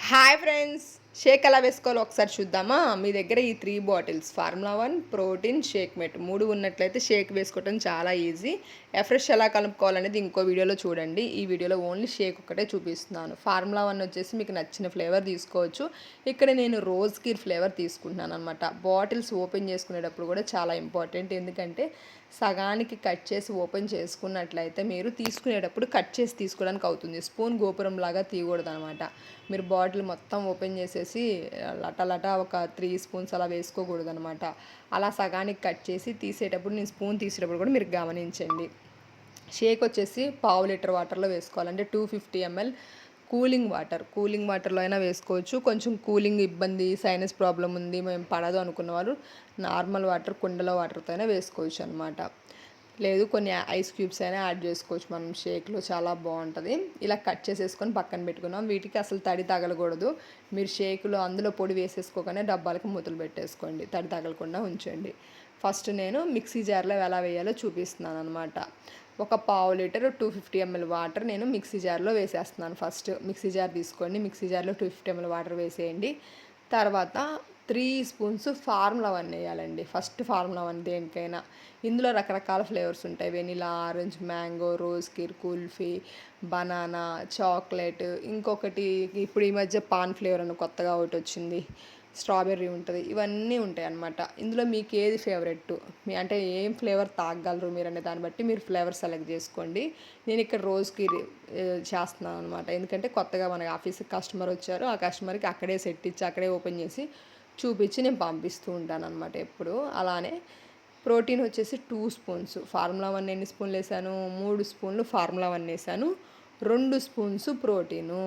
Hi friends, Sheikh ఎలా వేసుకోవాలో ఒకసారి చూద్దామా. మీ దగ్గర ఈ 3 బాటిల్స్ ఫార్ములా 1 ప్రోటీన్ షేక్ మెట్ 3 ఉన్నట్లయితే షేక్ వేసుకోవటం చాలా ఈజీ. ఎఫ్రెష్ ఎలా కలుపుకోవాలనేది ఇంకో వీడియోలో చూడండి. ఈ వీడియోలో ఓన్లీ షేక్ ఒకటే చూపిస్తున్నాను. ఫార్ములా 1 వచ్చేసి మీకు నచ్చిన ఫ్లేవర్ తీసుకోవచ్చు. ఇక్కడ నేను రోజ్ కీర్ ఫ్లేవర్ తీసుకుంటున్నాను అనమాట. బాటిల్స్ ఓపెన్ చేసుకునేటప్పుడు కూడా చాలా ఇంపార్టెంట్. ఎందుకంటే సగానికి కట్ చేసి ఓపెన్ చేసుకున్నట్లయితే మీరు తీసుకునేటప్పుడు కట్ చేసి తీసుకోవడానికి అవుతుంది. స్పూన్ గోపురం లాగా తీయకూడదు అనమాట. మీరు బాటిల్ మొత్తం ఓపెన్ చేసేసి లట ఒక 3 స్పూన్స్ అలా వేసుకోకూడదు అనమాట. అలా సగానికి కట్ చేసి తీసేటప్పుడు, నేను స్పూన్ తీసేటప్పుడు కూడా మీరు గమనించండి. షేక్ వచ్చేసి 1/2 లీటర్ వాటర్లో వేసుకోవాలంటే 250 ml కూలింగ్ వాటర్లో అయినా వేసుకోవచ్చు. కొంచెం కూలింగ్ ఇబ్బంది, సైనస్ ప్రాబ్లం ఉంది, మేము పడదు అనుకున్న వారు నార్మల్ వాటర్, కుండలో వాటర్తో అయినా వేసుకోవచ్చు అనమాట. లేదు కొన్ని ఐస్ క్యూబ్స్ అయినా యాడ్ చేసుకోవచ్చు మనం షేక్లో, చాలా బాగుంటుంది. ఇలా కట్ చేసేసుకొని పక్కన పెట్టుకున్నాం. వీటికి అసలు తడి తగలకూడదు. మీరు షేక్లో అందులో పొడి వేసేసుకోగానే డబ్బాలకు మూతలు పెట్టేసుకోండి, తడి తగలకుండా ఉంచండి. ఫస్ట్ నేను మిక్సీ జార్లో ఎలా వేయాలో చూపిస్తున్నాను అనమాట. ఒక 1/2 లీటర్ 250 ml వాటర్ నేను మిక్సీ జార్లో వేసేస్తున్నాను. ఫస్ట్ మిక్సీ జార్ తీసుకోండి, మిక్సీ జార్లో 250 ml వాటర్ వేసేయండి. తర్వాత 3 స్పూన్స్ ఫార్ములా 1 వేయాలండి. ఫస్ట్ ఫార్ములా 1 దేనికైనా. ఇందులో రకరకాల ఫ్లేవర్స్ ఉంటాయి. Vanilla, orange, mango, rose kheer, kulfi, banana, chocolate, ఇంకొకటి ఇప్పుడు ఈ మధ్య పాన్ ఫ్లేవర్ అని కొత్తగా ఒకటి వచ్చింది, స్ట్రాబెర్రీ ఉంటుంది. ఇవన్నీ ఉంటాయి అన్నమాట. ఇందులో మీకు ఏది ఫేవరెట్, అంటే ఏం ఫ్లేవర్ తాగగలరు మీరు అనే దాన్ని బట్టి మీరు ఫ్లేవర్ సెలెక్ట్ చేసుకోండి. నేను ఇక్కడ రోజుకి చేస్తున్నాను అనమాట. ఎందుకంటే కొత్తగా మన ఆఫీస్కి కస్టమర్ వచ్చారు. ఆ కస్టమర్కి అక్కడే సెట్ ఇచ్చి అక్కడే ఓపెన్ చేసి చూపించి నేను పంపిస్తూ ఉంటాను అనమాట ఎప్పుడు. అలానే ప్రోటీన్ వచ్చేసి 2 స్పూన్స్. ఫార్ములా 1 ఎన్ని స్పూన్లు వేసాను? 3 స్పూన్లు ఫార్ములా 1 వేసాను, 2 స్పూన్స్ ప్రోటీను.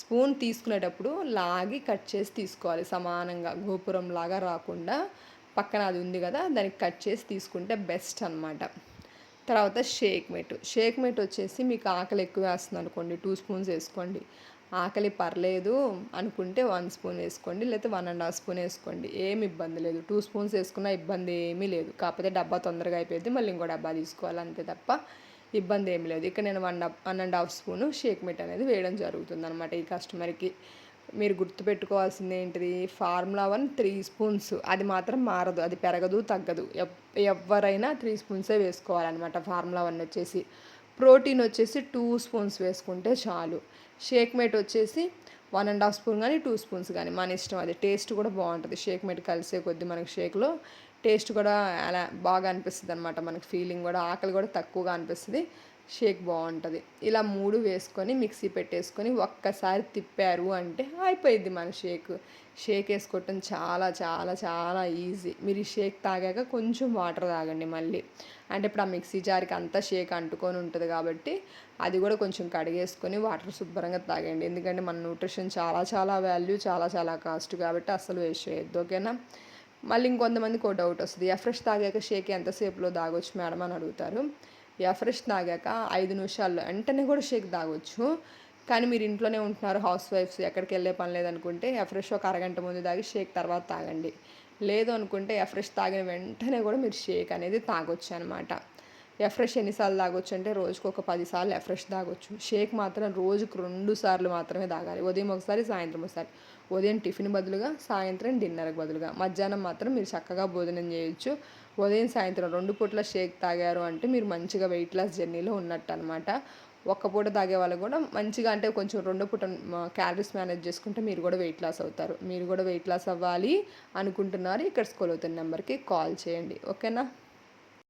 స్పూన్ తీసుకునేటప్పుడు లాగి కట్ చేసి తీసుకోవాలి సమానంగా, గోపురం లాగా రాకుండా. పక్కన అది ఉంది కదా, దానికి కట్ చేసి తీసుకుంటే బెస్ట్ అనమాట. తర్వాత షేక్ మేట్ వచ్చేసి మీకు ఆకలి ఎక్కువ వేస్తుంది అనుకోండి 2 స్పూన్స్ వేసుకోండి. ఆకలి పర్లేదు అనుకుంటే 1 స్పూన్ వేసుకోండి, లేకపోతే 1.5 స్పూన్ వేసుకోండి. ఏమి ఇబ్బంది లేదు. 2 స్పూన్స్ వేసుకున్నా ఇబ్బంది ఏమీ లేదు. కాకపోతే డబ్బా తొందరగా అయిపోయింది, మళ్ళీ ఇంకో డబ్బా తీసుకోవాలి అంతే తప్ప ఇబ్బంది ఏమి లేదు. ఇక్కడ నేను 1.5 స్పూను షేక్ మిట్ అనేది వేయడం జరుగుతుంది అనమాట ఈ కస్టమర్కి. మీరు గుర్తుపెట్టుకోవాల్సింది ఏంటిది, ఫార్ములా 1 3 స్పూన్స్, అది మాత్రం మారదు, అది పెరగదు తగ్గదు. ఎవరైనా 3 స్పూన్సే వేసుకోవాలన్నమాట. ఫార్ములా 1 వచ్చేసి. ప్రోటీన్ వచ్చేసి 2 స్పూన్స్ వేసుకుంటే చాలు. షేక్ మేట్ వచ్చేసి 1.5 స్పూన్ కానీ 2 స్పూన్స్ కానీ మన ఇష్టం. అది టేస్ట్ కూడా బాగుంటుంది. షేక్ మేట్ కలిసే కొద్దీ మనకి షేక్లో టేస్ట్ కూడా అలా బాగా అనిపిస్తుంది అనమాట. మనకి ఫీలింగ్ కూడా, ఆకలి కూడా తక్కువగా అనిపిస్తుంది. షేక్ బాగుంటుంది. ఇలా 3 వేసుకొని మిక్సీ పెట్టేసుకొని ఒక్కసారి తిప్పారు అంటే అయిపోయింది మన షేక్ వేసుకోవటం చాలా చాలా చాలా ఈజీ. మీరు ఈ షేక్ తాగాక కొంచెం వాటర్ తాగండి మళ్ళీ. అంటే ఇప్పుడు ఆ మిక్సీ జార్కి అంతా షేక్ అంటుకొని ఉంటుంది కాబట్టి అది కూడా కొంచెం కడిగేసుకొని వాటర్ శుభ్రంగా తాగండి. ఎందుకంటే మన న్యూట్రిషన్ చాలా చాలా వాల్యూ, చాలా చాలా కాస్ట్ కాబట్టి అస్సలు వేస్ట్ చేయొద్దు, ఓకేనా. మళ్ళీ ఇంకొంతమందికి ఒక డౌట్ వస్తుంది, ఎఫ్రెష్ తాగాక షేక్ ఎంతసేపులో తాగొచ్చు మేడం అని అడుగుతారు. ఎఫ్రెష్ తాగాక 5 నిమిషాల్లో వెంటనే కూడా షేక్ తాగొచ్చు. కానీ మీరు ఇంట్లోనే ఉంటున్నారు, హౌస్ వైఫ్స్, ఎక్కడికి వెళ్ళే పని లేదనుకుంటే ఎఫ్రెష్ ఒక అరగంట ముందు తాగి షేక్ తర్వాత తాగండి. లేదు అనుకుంటే ఎఫ్రెష్ తాగిన వెంటనే కూడా మీరు షేక్ అనేది తాగొచ్చు అనమాట. ఎఫ్రెష్ ఎన్నిసార్లు తాగొచ్చు అంటే రోజుకు ఒక 10 సార్లు ఎఫ్రెష్ తాగొచ్చు. షేక్ మాత్రం రోజుకు 2 సార్లు మాత్రమే తాగాలి. ఉదయం ఒకసారి, సాయంత్రం ఒకసారి. ఉదయం టిఫిన్ బదులుగా, సాయంత్రం డిన్నర్కి బదులుగా. మధ్యాహ్నం మాత్రం మీరు చక్కగా భోజనం చేయొచ్చు. ఉదయం సాయంత్రం 2 పూట్ల షేక్ తాగారు అంటే మీరు మంచిగా వెయిట్ లాస్ జర్నీలో ఉన్నట్టు అనమాట. ఒక్క పూట తాగే వాళ్ళు కూడా మంచిగా, అంటే కొంచెం 2 పూట క్యాలరీస్ మేనేజ్ చేసుకుంటే మీరు కూడా వెయిట్ లాస్ అవుతారు. మీరు కూడా వెయిట్ లాస్ అవ్వాలి అనుకుంటున్నారు, ఇక్కడ స్కూల్ అవుతున్న నెంబర్కి కాల్ చేయండి, ఓకేనా.